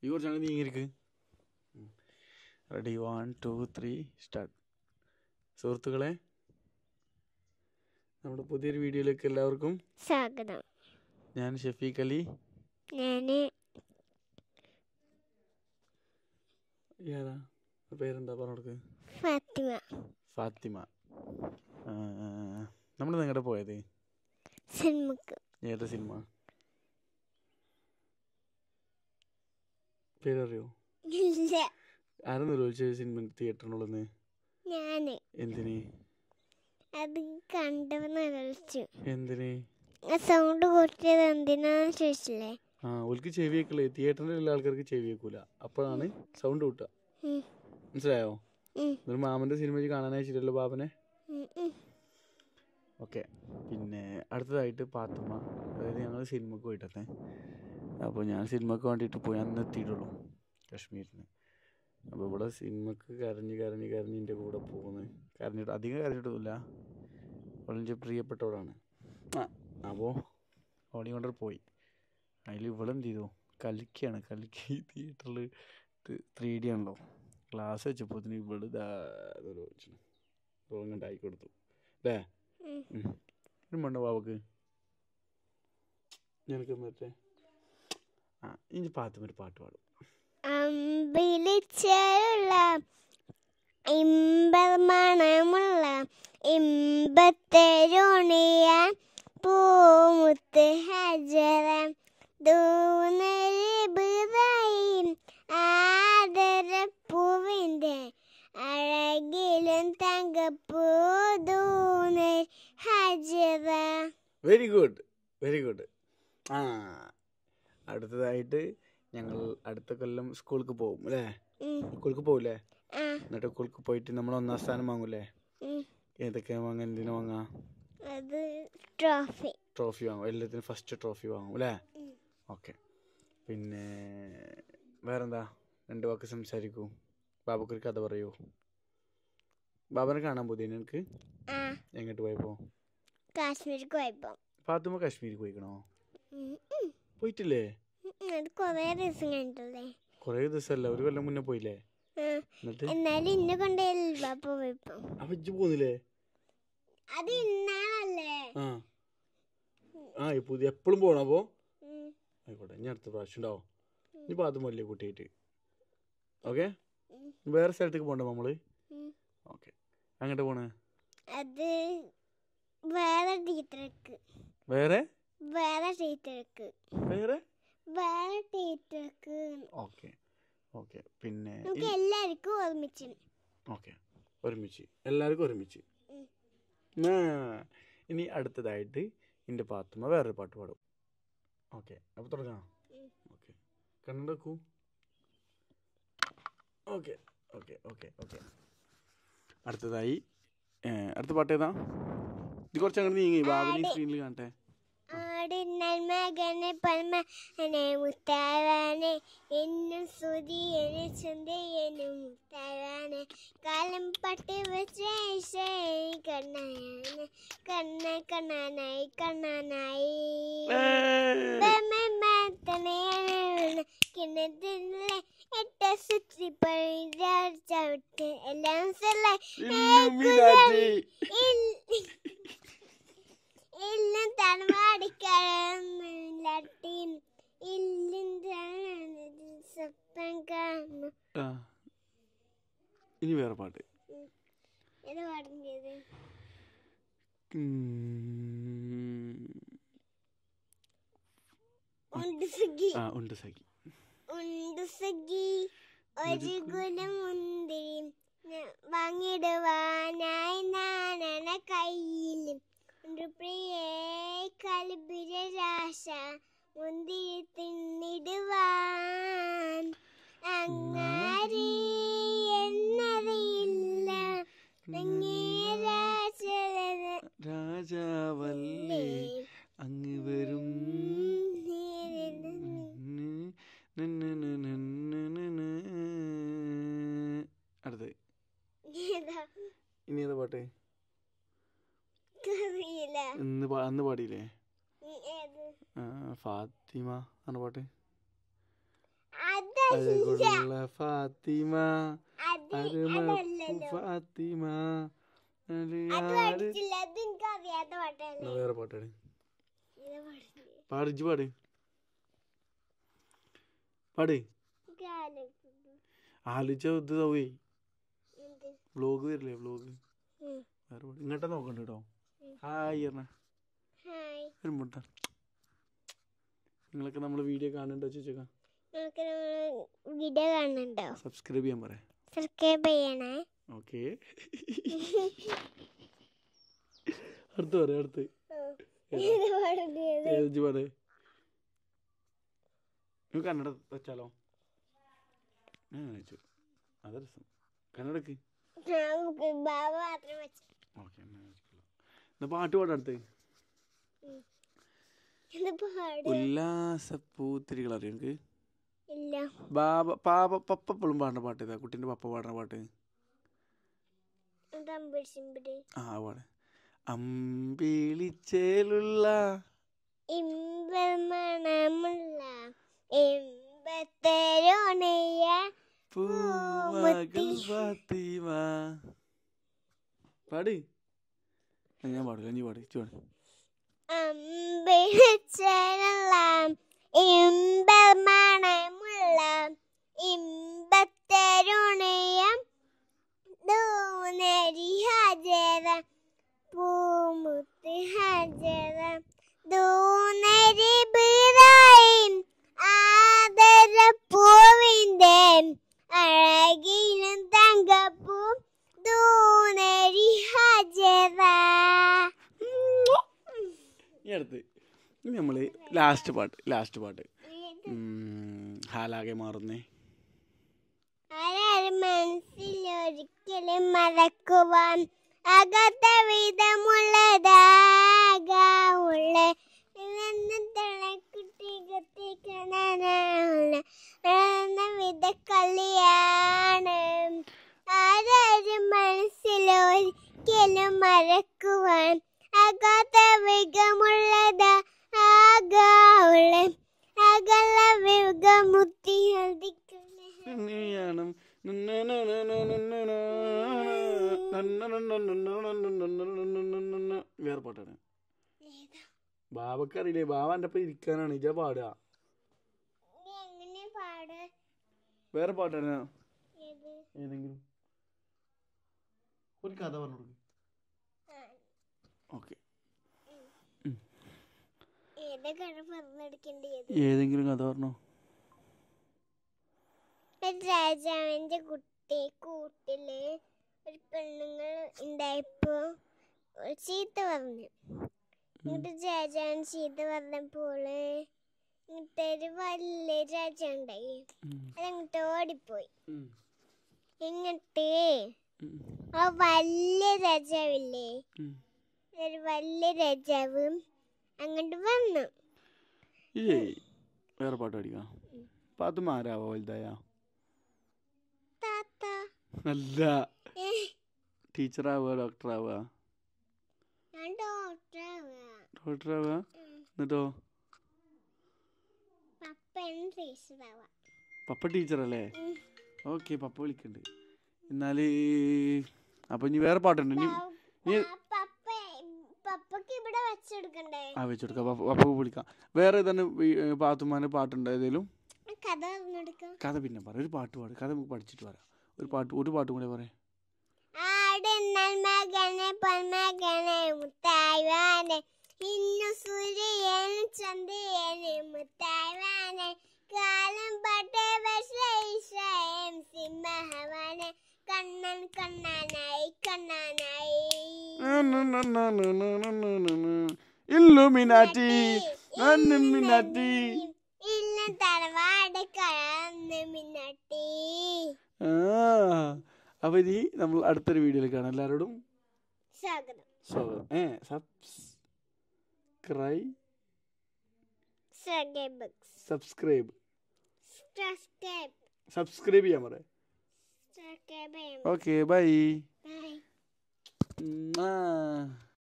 ഈ കുറച്ചങ്ങനെ നീങ്ങിയിരിക്ക്. Ready 1 2 3 start. സുഹൃത്തുക്കളെ, നമ്മുടെ പുതിയൊരു വീഡിയോയിലേക്ക് എല്ലാവർക്കും സ്വാഗതം. ഞാൻ ഷഫീഖ് അലി. പേരെന്താ പറഞ്ഞോടുക്ക്? ഫാത്തിമ. നമ്മൾ നിങ്ങളുടെ പോയത് സിനിമക്ക്. ഏതാ സിനിമ? പേരറിയോ? ഇല്ല. ആരെന്ന് ചോദിച്ചത് സിനിമ തിയേറ്ററിനുള്ളന്ന്? ഞാന്. എന്തിന്? അത് കണ്ടവന്ന് കളിച്ചു. എന്തിന്? സൗണ്ട് കൂട്ടിയത് എന്തിനാന്ന് ചോദിച്ചില്ലേ? ഓൽക്ക് ചെവി വെക്കലേ, തിയേറ്ററിലുള്ള ആൾക്കാർക്ക് ചെവി വെക്കൂല, അപ്പോഴാണ് സൗണ്ട് കൂട്ടുക. മനസ്സിലായോ? ഒരു മാമന്റെ സിനിമ കാണാനായിട്ടില്ലല്ലോ ബാബനെ. ഓക്കെ, പിന്നെ അടുത്തതായിട്ട് പാത്തുമ്മ. അതായത് ഞങ്ങൾ സിനിമക്ക് പോയിട്ടേ. അപ്പോൾ ഞാൻ സിനിമക്ക് വേണ്ടിയിട്ട് പോയി, അന്ന് എത്തിയിട്ടുള്ളൂ കാശ്മീരിൽ നിന്ന്. അപ്പോൾ ഇവിടെ സിനിമക്ക് കരഞ്ഞ് എൻ്റെ കൂടെ പോകുന്നത്. കരഞ്ഞിട്ട് അധികം കരഞ്ഞിട്ടൊന്നുമില്ല, വളരെ പ്രിയപ്പെട്ടവളാണ്. അപ്പോൾ ഓടി കൊണ്ടു പോയി. അതിൽ ഇവളെന്ത് ചെയ്തു? കലിക്കുകയാണ്. തിയേറ്ററിൽ 3D ആണല്ലോ, ഗ്ലാസ് വെച്ചപ്പോൾ ഇവള് ഉണ്ടാക്കി കൊടുത്തു അല്ലേ? മണ്ണ ബാബക്ക് ഞങ്ങൾക്ക് മറ്റേ ഇനി പാത്തുമ്മൊരു പാട്ട് പാടും. അമ്പിളിച്ചേരുള്ള ഇമ്പമണമുള്ള ഇമ്പത്തെരുണിയ പൂമുത്ത് ഹജറ ദൂനരിബിറയും ആദരപ്പൂവിൻ്റെ അഴകിലും തങ്കപ്പൂ ദൂനർ ഹജറ. Very good, very good. അടുത്തതായിട്ട് ഞങ്ങൾ അടുത്ത കൊല്ലം സ്കൂൾക്ക് പോകും അല്ലേ? സ്കൂൾക്ക് പോകൂലേ? എന്നിട്ട് സ്കൂൾക്ക് പോയിട്ട് നമ്മൾ 1ാം സ്ഥാനം വാങ്ങൂലേ? ഏതൊക്കെയാ വാങ്ങാൻ? എന്തിനാ വാങ്ങാ? ട്രോഫി വാങ്ങും. എല്ലാത്തിനും ഫസ്റ്റ് ട്രോഫി വാങ്ങും അല്ലേ? ഓക്കെ. പിന്നെ വേറെന്താ? 2 വാക്ക് സംസാരിക്കൂ. ബാബക്കൊരു കഥ പറയൂ. ബാബനെ കാണാൻ പോയി എനിക്ക്. എങ്ങോട്ട് പോയപ്പോ? കാശ്മീർക്ക് പോയപ്പോ. പാത്തുമ്മ കാശ്മീർക്ക് പോയിക്കണോ? പോയിട്ടില്ലേ? കൊറേ ദിവസമല്ല, 1 കൊല്ലം മുന്നേ പോയില്ലേ? എന്നാലും ഇന്നെ കൊണ്ടേയില്ല പോയപ്പോ. അപ്പൊ ഇജ്ജ് പോന്നില്ലേ? അത് ഇന്നാളല്ലേ? പുതിയ എപ്പോഴും പോകണം. അപ്പോ ആയിക്കോട്ടെ, ഇനി അടുത്ത പ്രാവശ്യം ഉണ്ടാവും. ഇനി പാത്തുമ്മല്ലേ കുട്ടിയായിട്ട്. ഓക്കെ, വേറെ സ്ഥലത്തേക്ക് പോകണ്ടേ നമ്മള്? ഓക്കെ, അങ്ങോട്ട് പോണേ? അത് വേറെ ടീച്ചർക്ക്. Okay okay. പിന്നെ എല്ലാവർക്കും ഒരുമിച്ച്. ഓക്കെ, എല്ലാവർക്കും ഒരുമിച്ച്. ഇനി അടുത്തതായിട്ട് എൻ്റെ പാത്തുമ്മ വേറൊരു പാട്ട് പാടും. ഓക്കെ, അപ്പോൾ തുടങ്ങാം. ഓക്കെ, കണ്ടു. Okay okay okay okay. അടുത്തതായി അടുത്ത പാട്ട് ഏതാ? ഇത് കുറച്ച് അങ്ങോട്ട് നീങ്ങി ബാബിനി സ്ക്രീനിൽ കാണട്ടെ. മകനെ പൽമനെ മുത്താവാനെ എന്നും സുതിയനെ ചന്തയനും മുത്താവാനെ കാലം പട്ടി വെച്ച് കണ്ണാനായി കിണറ്റിലെ 8 സുത്തി പഴിട്ട് എല്ലാം എല്ലാം തണവാടിക്കഴം ഇനി വേറെ പാട്ട്. ഉണ്ട് സഖി ഒരു ഗുണം മുന്തിരി വാങ്ങിടുവാനായി നാണന കയ്യിലും പ്രിയേ കൽബിരാശ മുന്തിരി തിന്നിടുവാൻ അങ്ങാരി എന്നറിയില്ല രാജാവല്ലേ അങ്ങ് വരും. അടുത്ത് ഇനി ഏതാ പാട്ട്? അന്ന് പാടിയില്ലേ ഫാത്തിമ ആണ് പാട്ട്? അഴകുള്ള ഫാത്തിമ അത് അരുമപ്പു അതല്ലല്ലോ. ഫാത്തിമ അത് അലിയാട്. പഠിച്ചില്ല. അത് എനിക്ക് അറിയാത്ത പാട്ടാണ്. എന്നാ വേറെ പാട്ടാണ് ഇത് പഠിച്ചില്ല. പാടിച്ച് പാട് പാട് എനിക്ക് ആലോചിക്കുന്നു. ആലോചിച്ച ഇത് തവേ എന്ത്? വ്ലോഗ് വരില്ലേ വ്ലോഗ് ഉം. വേറെ പാട് ഇങ്ങോട്ടാ നോക്കണ്ട കേട്ടോ ഉം. ഹായ് പറഞ്ഞ ഹായ്. വരുമ്പോട്ടാ നിങ്ങളൊക്കെ നമ്മളെ വീഡിയോ കാണുന്നുണ്ടോ ചോദിച്ചേക്കാം നമുക്ക് വീഡിയോ കാണുന്നുണ്ടോ? സബ്സ്ക്രൈബ് ചെയ്യാൻ പറയാം സബ്സ്ക്രൈബ് ചെയ്യണേ. ഓക്കെ അടുത്ത് പറയാം അടുത്ത് ഇത് പാടുന്നത്. ഏത് പാട് നമുക്ക് കന്നഡ വെച്ചാലോ ഞാൻ വെച്ചു അത് രസം കന്നഡക്ക് നമുക്ക് ബാബ മാത്രം വെച്ചു. ഓക്കെ എന്നാ പാട്ട് പാടാം അടുത്ത് ഇത് പാട്. ഉല്ലാസപ്പൂത്തിരികൾ അറിയാം എനിക്ക് ഇല്ല. പപ്പ എപ്പോഴും പാടുന്ന പാട്ട് ഇതാ കുട്ടീൻ്റെ പപ്പ പാടുന്ന പാട്ട് തമ്പിടിച്ചിമ്പിടി. ആ പാട് അമ്പിളിച്ചേലുള്ള ഇമ്പമണമുള്ള ഇമ്പത്തരോണയ പൂമകൾ ഫാത്തിമ പാട് ഞാൻ പാടില്ല നീ പാട് പാട് അമ്പിളിച്ചേലുള്ള ഇമ്പമണമുള്ള ഇമ്പത്തരുണയ ദൂനരി ഹജര പൂമുത്ത് ഹജര ദൂനരി ബിറായിം ആദര പൂവിന്റെ അഴകിലും തങ്കപ്പൂ ദൂനരി ഹജര. ഈ അടുത്ത് ഇനി നമ്മൾ ലാസ്റ്റ് പാട്ട് ഹാലാകെ മാറുന്നേ ആരാരും മനസ്സിലൊരിക്കലും മറക്കുവാൻ അകത്ത വിധമുള്ളതാകുള്ള വിധ കളിയാണ്. ആരാരും മനസ്സിലൊരിക്കലും മറക്കുവാൻ അകത്ത വിധമുള്ളതാകുള്ള അകല വിഗമുത്തി വേറെ പാട്ടാണ് ബാബക്കറിയില്ലേ ബാബ എൻ്റെ ഒപ്പം ഇരിക്കാനാണ് ഇജ പാടുക വേറെ പാട്ടാണ് ഏതെങ്കിലും ഒരു കഥ പറഞ്ഞു കൊടുക്കും ഓക്കെ ഏതെങ്കിലും കഥ പറഞ്ഞോ രാജാവിന്റെ കൂട്ടില് ഒരു പെണ്ണുങ്ങൾ ഉണ്ടായപ്പോ ചീത്ത പറഞ്ഞു. എന്നിട്ട് രാജാവിന് ചീത്ത പറഞ്ഞപ്പോള് ഇങ്ങനത്തെ ഒരു വലിയ രാജാവ് ഉണ്ടായി. അതങ്ങോട്ട് ഓടിപ്പോയി. എന്നിട്ട് ആ വലിയ രാജാവില്ലേ ഒരു വലിയ രാജാവ് അങ്ങോട്ട് വന്നു. വേറെ പാട്ട് പഠിക്കാം പാത്തുമ്മ ആരാവോ വലുതായ താത്ത അല്ല ടീച്ചറാവുക ഡോക്ടറാവുക ഞാൻ ഡോക്ടറാവാ. ഡോക്ടറാവുക എന്നിട്ടോ പപ്പ ടീച്ചറാവാ. പപ്പ ടീച്ചറല്ലേ ഓക്കെ പപ്പ വിളിക്കുന്നുണ്ട് എന്നാല് അപ്പൊ ഇനി വേറെ പാട്ടുണ്ട് ഇനി പപ്പക്ക് ഇവിടെ വെച്ചെടുക്കണ്ടേ? ആ വെച്ചെടുക്കാം പപ്പ വിളിക്കാം വേറെ ഏതാണ് പാത്തുമ്മാൻ്റെ പാട്ടുണ്ട് ഏതെങ്കിലും കഥ പറഞ്ഞെടുക്കാം. കഥ പിന്നെ പറ ഒരു പാട്ട് പാട് കഥ നമുക്ക് പഠിച്ചിട്ട് പറയാം ഒരു പാട്ടും കൂടെ പറയാം ആടുന്നൽ മകനെ പൊന്മകനെ മുത്തായ്വാനെ ഇന്നു സൂര്യനും ചന്ദ്രനും മുത്തായ്വാനെ കാലം പാട്ട് വിഷയം സിംഹവാനെ കണ്ണൻ കണ്ണാനായി കണ്ണാനായി ഇല്ലുമിനാറ്റി ഇല്ല തറവാട് കടന്ന് മിന്നാട്ടി. അപ്പൊ ഇനി നമ്മൾ അടുത്തൊരു വീഡിയോയിൽ കാണാം എല്ലാവരോടും സ്വാഗതം. സബ്സ്ക്രൈബ് ചെയ്യാൻ പറയാം ഓക്കെ ബൈ ബൈ.